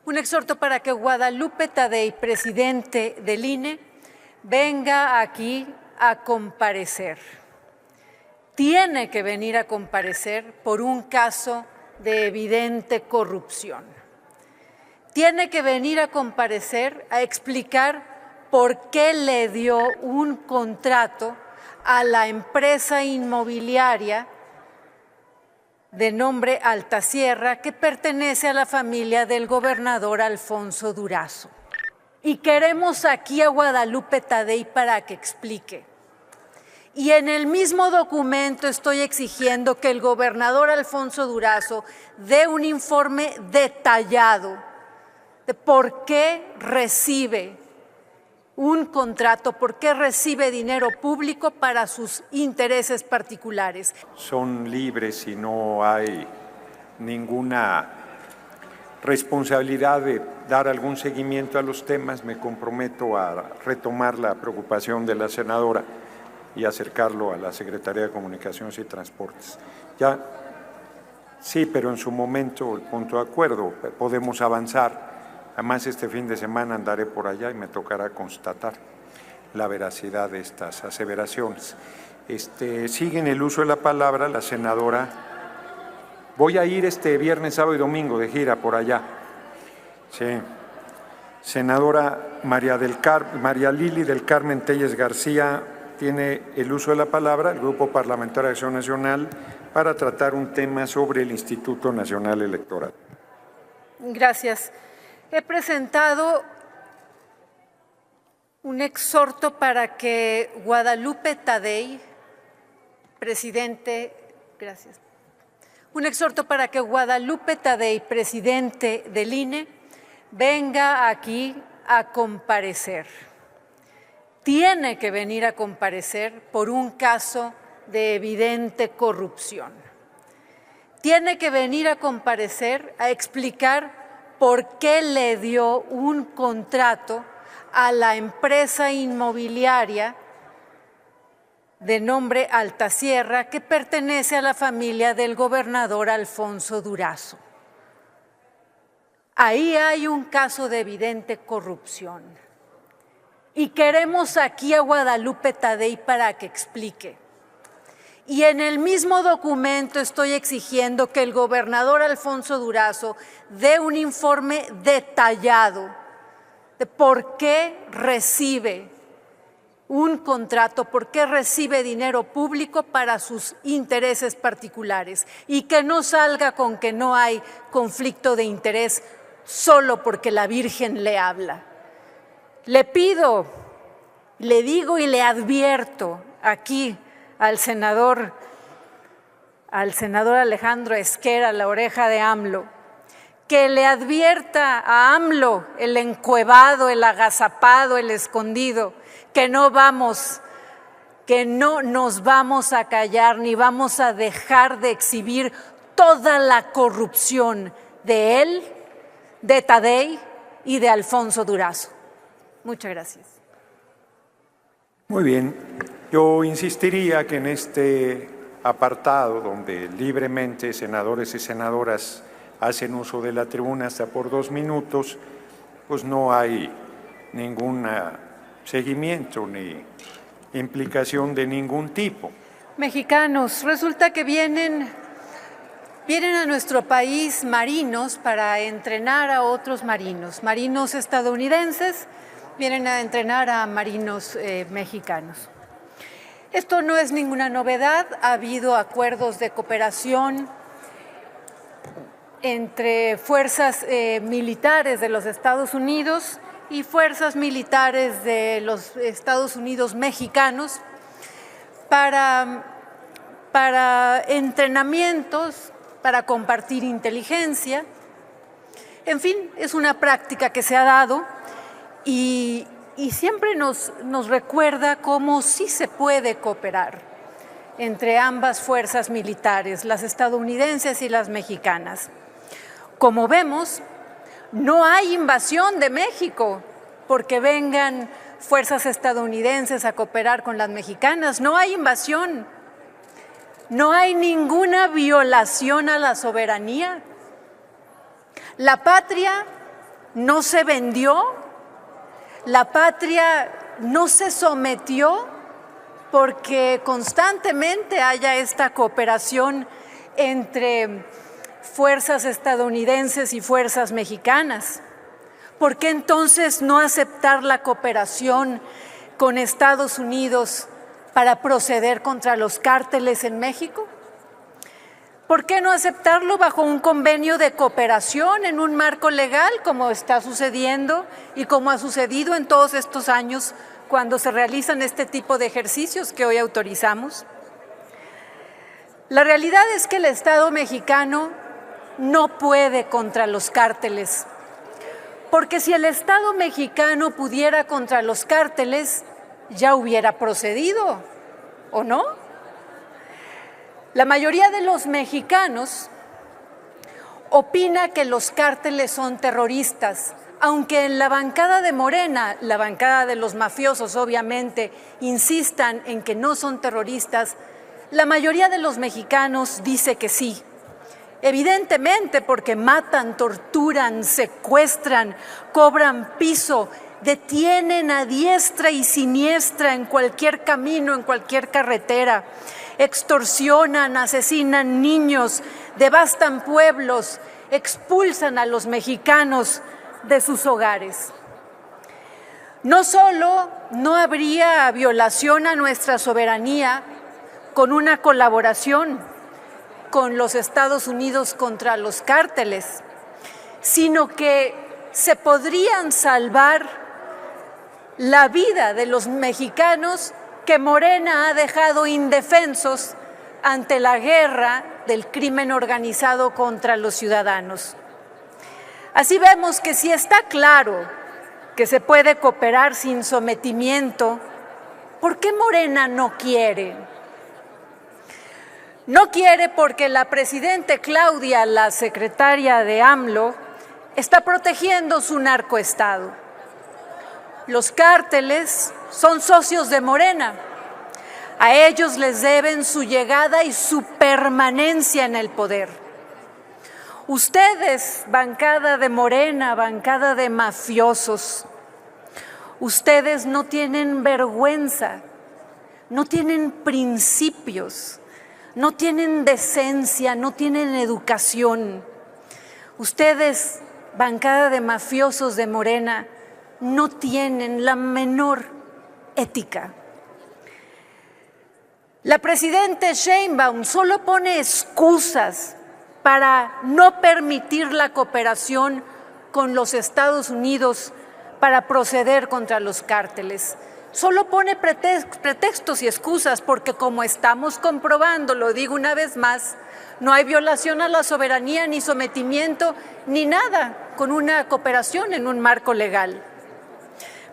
Un exhorto para que Guadalupe Tadei, presidente del INE, venga aquí a comparecer. Tiene que venir a comparecer por un caso de evidente corrupción. Tiene que venir a comparecer a explicar por qué le dio un contrato a la empresa inmobiliaria de nombre Altasierra, que pertenece a la familia del gobernador Alfonso Durazo. Y queremos aquí a Guadalupe Tadei para que explique. Y en el mismo documento estoy exigiendo que el gobernador Alfonso Durazo dé un informe detallado de por qué recibe un contrato, por qué recibe dinero público para sus intereses particulares. Son libres y no hay ninguna responsabilidad de dar algún seguimiento a los temas. Me comprometo a retomar la preocupación de la senadora y acercarlo a la Secretaría de Comunicaciones y Transportes. Ya, sí, pero en su momento el punto de acuerdo, podemos avanzar. Además, este fin de semana andaré por allá y me tocará constatar la veracidad de estas aseveraciones. Sigue en el uso de la palabra la senadora. Voy a ir este viernes, sábado y domingo de gira por allá. Sí. Senadora María Lili del Carmen Telles García tiene el uso de la palabra, el Grupo Parlamentario de Acción Nacional, para tratar un tema sobre el Instituto Nacional Electoral. Gracias. He presentado un exhorto para que Guadalupe Tadei, presidente del INE, venga aquí a comparecer. Tiene que venir a comparecer por un caso de evidente corrupción. Tiene que venir a comparecer a explicar por qué le dio un contrato a la empresa inmobiliaria de nombre Altasierra, que pertenece a la familia del gobernador Alfonso Durazo. Ahí hay un caso de evidente corrupción. Y queremos aquí a Guadalupe Tadei para que explique. Y en el mismo documento estoy exigiendo que el gobernador Alfonso Durazo dé un informe detallado de por qué recibe un contrato, por qué recibe dinero público para sus intereses particulares, y que no salga con que no hay conflicto de interés solo porque la Virgen le habla. Le pido, le digo y le advierto aquí al senador Alejandro Esquera, la oreja de AMLO, que le advierta a AMLO, el encuevado, el agazapado, el escondido, que no nos vamos a callar ni vamos a dejar de exhibir toda la corrupción de él, de Tadei y de Alfonso Durazo. Muchas gracias. Muy bien. Yo insistiría que en este apartado, donde libremente senadores y senadoras hacen uso de la tribuna hasta por 2 minutos, pues no hay ningún seguimiento ni implicación de ningún tipo. Mexicanos, resulta que vienen a nuestro país marinos para entrenar a otros marinos. Marinos estadounidenses vienen a entrenar a marinos mexicanos. Esto no es ninguna novedad, ha habido acuerdos de cooperación entre fuerzas militares de los Estados Unidos y fuerzas militares de los Estados Unidos mexicanos para entrenamientos, para compartir inteligencia. En fin, es una práctica que se ha dado y siempre nos recuerda cómo sí se puede cooperar entre ambas fuerzas militares, las estadounidenses y las mexicanas. Como vemos, no hay invasión de México porque vengan fuerzas estadounidenses a cooperar con las mexicanas. No hay invasión, no hay ninguna violación a la soberanía. La patria no se vendió, la patria no se sometió porque constantemente haya esta cooperación entre fuerzas estadounidenses y fuerzas mexicanas. ¿Por qué entonces no aceptar la cooperación con Estados Unidos para proceder contra los cárteles en México? ¿Por qué no aceptarlo bajo un convenio de cooperación en un marco legal, como está sucediendo y como ha sucedido en todos estos años cuando se realizan este tipo de ejercicios que hoy autorizamos? La realidad es que el Estado mexicano no puede contra los cárteles, porque si el Estado mexicano pudiera contra los cárteles, ya hubiera procedido, ¿o no? La mayoría de los mexicanos opina que los cárteles son terroristas, aunque en la bancada de Morena, la bancada de los mafiosos obviamente, insistan en que no son terroristas, la mayoría de los mexicanos dice que sí. Evidentemente porque matan, torturan, secuestran, cobran piso, detienen a diestra y siniestra en cualquier camino, en cualquier carretera, extorsionan, asesinan niños, devastan pueblos, expulsan a los mexicanos de sus hogares. No solo no habría violación a nuestra soberanía con una colaboración con los Estados Unidos contra los cárteles, sino que se podrían salvar la vida de los mexicanos que Morena ha dejado indefensos ante la guerra del crimen organizado contra los ciudadanos. Así vemos que si está claro que se puede cooperar sin sometimiento, ¿por qué Morena no quiere? No quiere porque la presidenta Claudia, la secretaria de AMLO, está protegiendo su narcoestado. Los cárteles son socios de Morena. A ellos les deben su llegada y su permanencia en el poder. Ustedes, bancada de Morena, bancada de mafiosos, ustedes no tienen vergüenza, no tienen principios, no tienen decencia, no tienen educación. Ustedes, bancada de mafiosos de Morena, no tienen la menor ética. La presidenta Sheinbaum solo pone excusas para no permitir la cooperación con los Estados Unidos para proceder contra los cárteles. Solo pone pretextos y excusas porque, como estamos comprobando, lo digo una vez más, no hay violación a la soberanía, ni sometimiento, ni nada con una cooperación en un marco legal.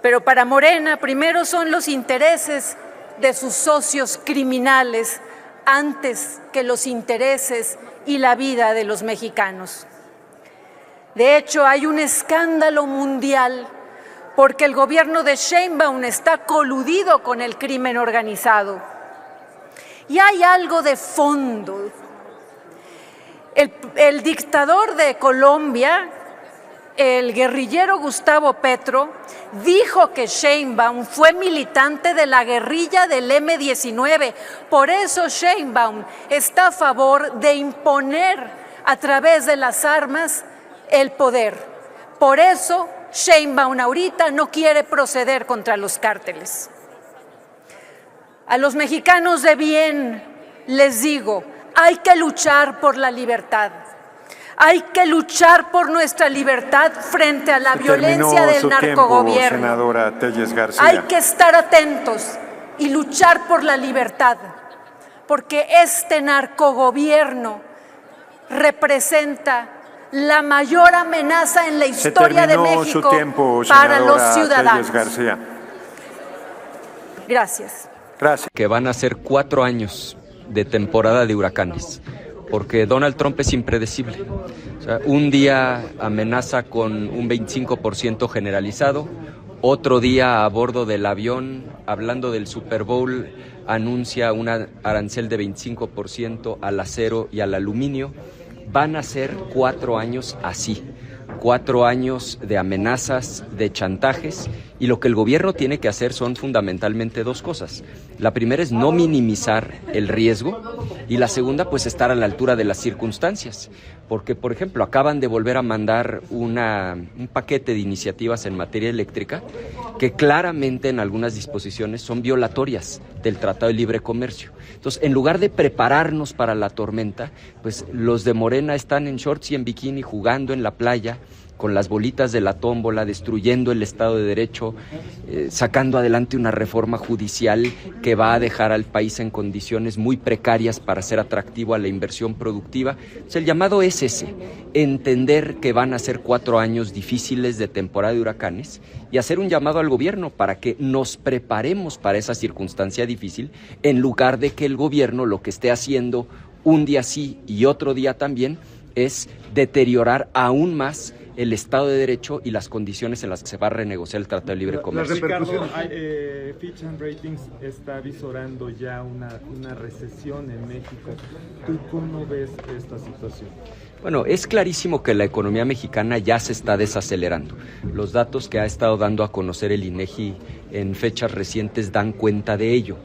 Pero para Morena, primero son los intereses de sus socios criminales antes que los intereses y la vida de los mexicanos. De hecho, hay un escándalo mundial porque el gobierno de Sheinbaum está coludido con el crimen organizado. Y hay algo de fondo. El dictador de Colombia, el guerrillero Gustavo Petro, dijo que Sheinbaum fue militante de la guerrilla del M-19. Por eso Sheinbaum está a favor de imponer a través de las armas el poder. Por eso Sheinbaum ahorita no quiere proceder contra los cárteles. A los mexicanos de bien les digo, hay que luchar por la libertad. Hay que luchar por nuestra libertad frente a la violencia del narcogobierno. Senadora Telles García. Hay que estar atentos y luchar por la libertad, porque este narcogobierno representa la mayor amenaza en la historia de México para los ciudadanos. García. Gracias. Gracias. Que van a ser 4 años de temporada de huracanes, porque Donald Trump es impredecible. O sea, un día amenaza con un 25% generalizado, otro día a bordo del avión, hablando del Super Bowl, anuncia un arancel de 25% al acero y al aluminio. Van a ser 4 años así, 4 años de amenazas, de chantajes, y lo que el gobierno tiene que hacer son fundamentalmente 2 cosas. La primera es no minimizar el riesgo y la segunda pues estar a la altura de las circunstancias, porque por ejemplo acaban de volver a mandar un paquete de iniciativas en materia eléctrica que claramente en algunas disposiciones son violatorias del Tratado de Libre Comercio. Entonces, en lugar de prepararnos para la tormenta, pues los de Morena están en shorts y en bikini jugando en la playa con las bolitas de la tómbola, destruyendo el Estado de Derecho, sacando adelante una reforma judicial que va a dejar al país en condiciones muy precarias para ser atractivo a la inversión productiva. Entonces, el llamado es ese, entender que van a ser 4 años difíciles de temporada de huracanes y hacer un llamado al gobierno para que nos preparemos para esa circunstancia difícil, en lugar de que el gobierno lo que esté haciendo un día sí y otro día también es deteriorar aún más el Estado de Derecho y las condiciones en las que se va a renegociar el Tratado de Libre Comercio. Ricardo, Fitch Ratings está visorando ya una recesión en México. ¿Tú cómo ves esta situación? Bueno, es clarísimo que la economía mexicana ya se está desacelerando. Los datos que ha estado dando a conocer el INEGI en fechas recientes dan cuenta de ello.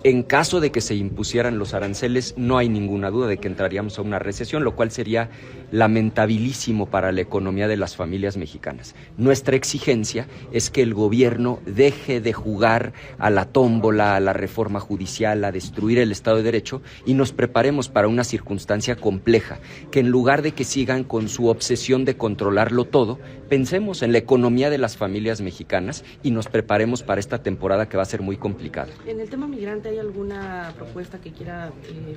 En caso de que se impusieran los aranceles, no hay ninguna duda de que entraríamos a una recesión, lo cual sería lamentabilísimo para la economía de las familias mexicanas. Nuestra exigencia es que el gobierno deje de jugar a la tómbola, a la reforma judicial, a destruir el Estado de Derecho y nos preparemos para una circunstancia compleja, que en lugar de que sigan con su obsesión de controlarlo todo, pensemos en la economía de las familias mexicanas y nos preparemos para esta temporada que va a ser muy complicada. En el tema migrante, ¿hay alguna propuesta que quiera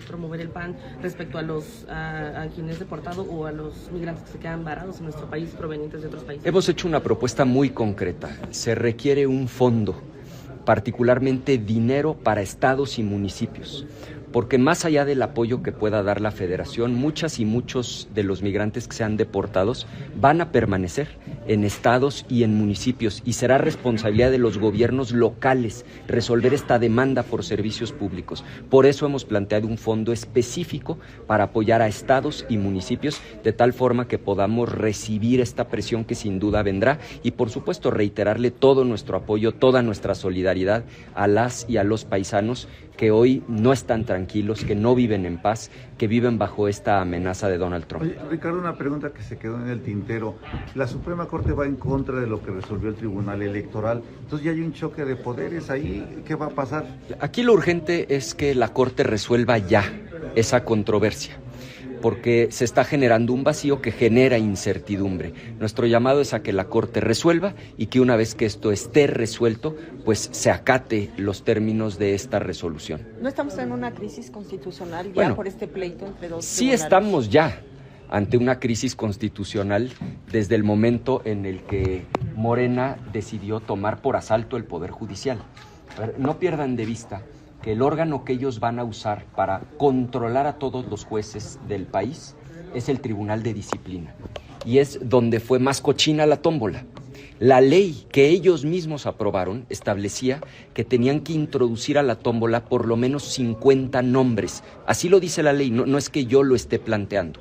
promover el PAN respecto a quien es deportado o a los migrantes que se quedan varados en nuestro país provenientes de otros países? Hemos hecho una propuesta muy concreta. Se requiere un fondo, particularmente dinero para estados y municipios, porque más allá del apoyo que pueda dar la Federación, muchas y muchos de los migrantes que sean deportados van a permanecer en estados y en municipios y será responsabilidad de los gobiernos locales resolver esta demanda por servicios públicos. Por eso hemos planteado un fondo específico para apoyar a estados y municipios de tal forma que podamos recibir esta presión que sin duda vendrá y por supuesto reiterarle todo nuestro apoyo, toda nuestra solidaridad a las y a los paisanos que hoy no están tranquilos, que no viven en paz, que viven bajo esta amenaza de Donald Trump. Oye, Ricardo, una pregunta que se quedó en el tintero. La Suprema Corte va en contra de lo que resolvió el Tribunal Electoral. Entonces ya hay un choque de poderes ahí. ¿Qué va a pasar? Aquí lo urgente es que la Corte resuelva ya esa controversia, porque se está generando un vacío que genera incertidumbre. Nuestro llamado es a que la Corte resuelva y que una vez que esto esté resuelto, pues se acate los términos de esta resolución. ¿No estamos en una crisis constitucional ya por este pleito entre dos sí tribunales? Estamos ya ante una crisis constitucional desde el momento en el que Morena decidió tomar por asalto el Poder Judicial. A ver, no pierdan de vista que el órgano que ellos van a usar para controlar a todos los jueces del país es el Tribunal de Disciplina. Y es donde fue más cochina la tómbola. La ley que ellos mismos aprobaron establecía que tenían que introducir a la tómbola por lo menos 50 nombres. Así lo dice la ley, no es que yo lo esté planteando.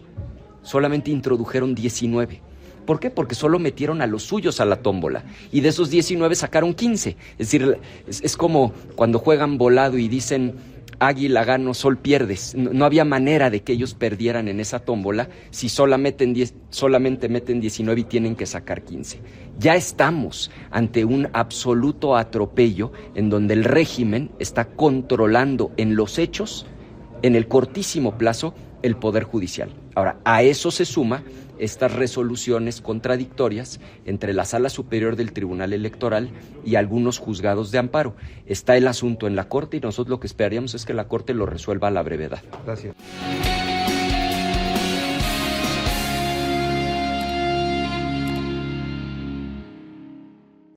Solamente introdujeron 19. ¿Por qué? Porque solo metieron a los suyos a la tómbola y de esos 19 sacaron 15. Es decir, es como cuando juegan volado y dicen águila gano, sol pierdes. No había manera de que ellos perdieran en esa tómbola si solamente meten 19 y tienen que sacar 15. Ya estamos ante un absoluto atropello en donde el régimen está controlando en los hechos, en el cortísimo plazo, el Poder Judicial. Ahora, a eso se suma estas resoluciones contradictorias entre la Sala Superior del Tribunal Electoral y algunos juzgados de amparo. Está el asunto en la Corte y nosotros lo que esperaríamos es que la Corte lo resuelva a la brevedad. Gracias.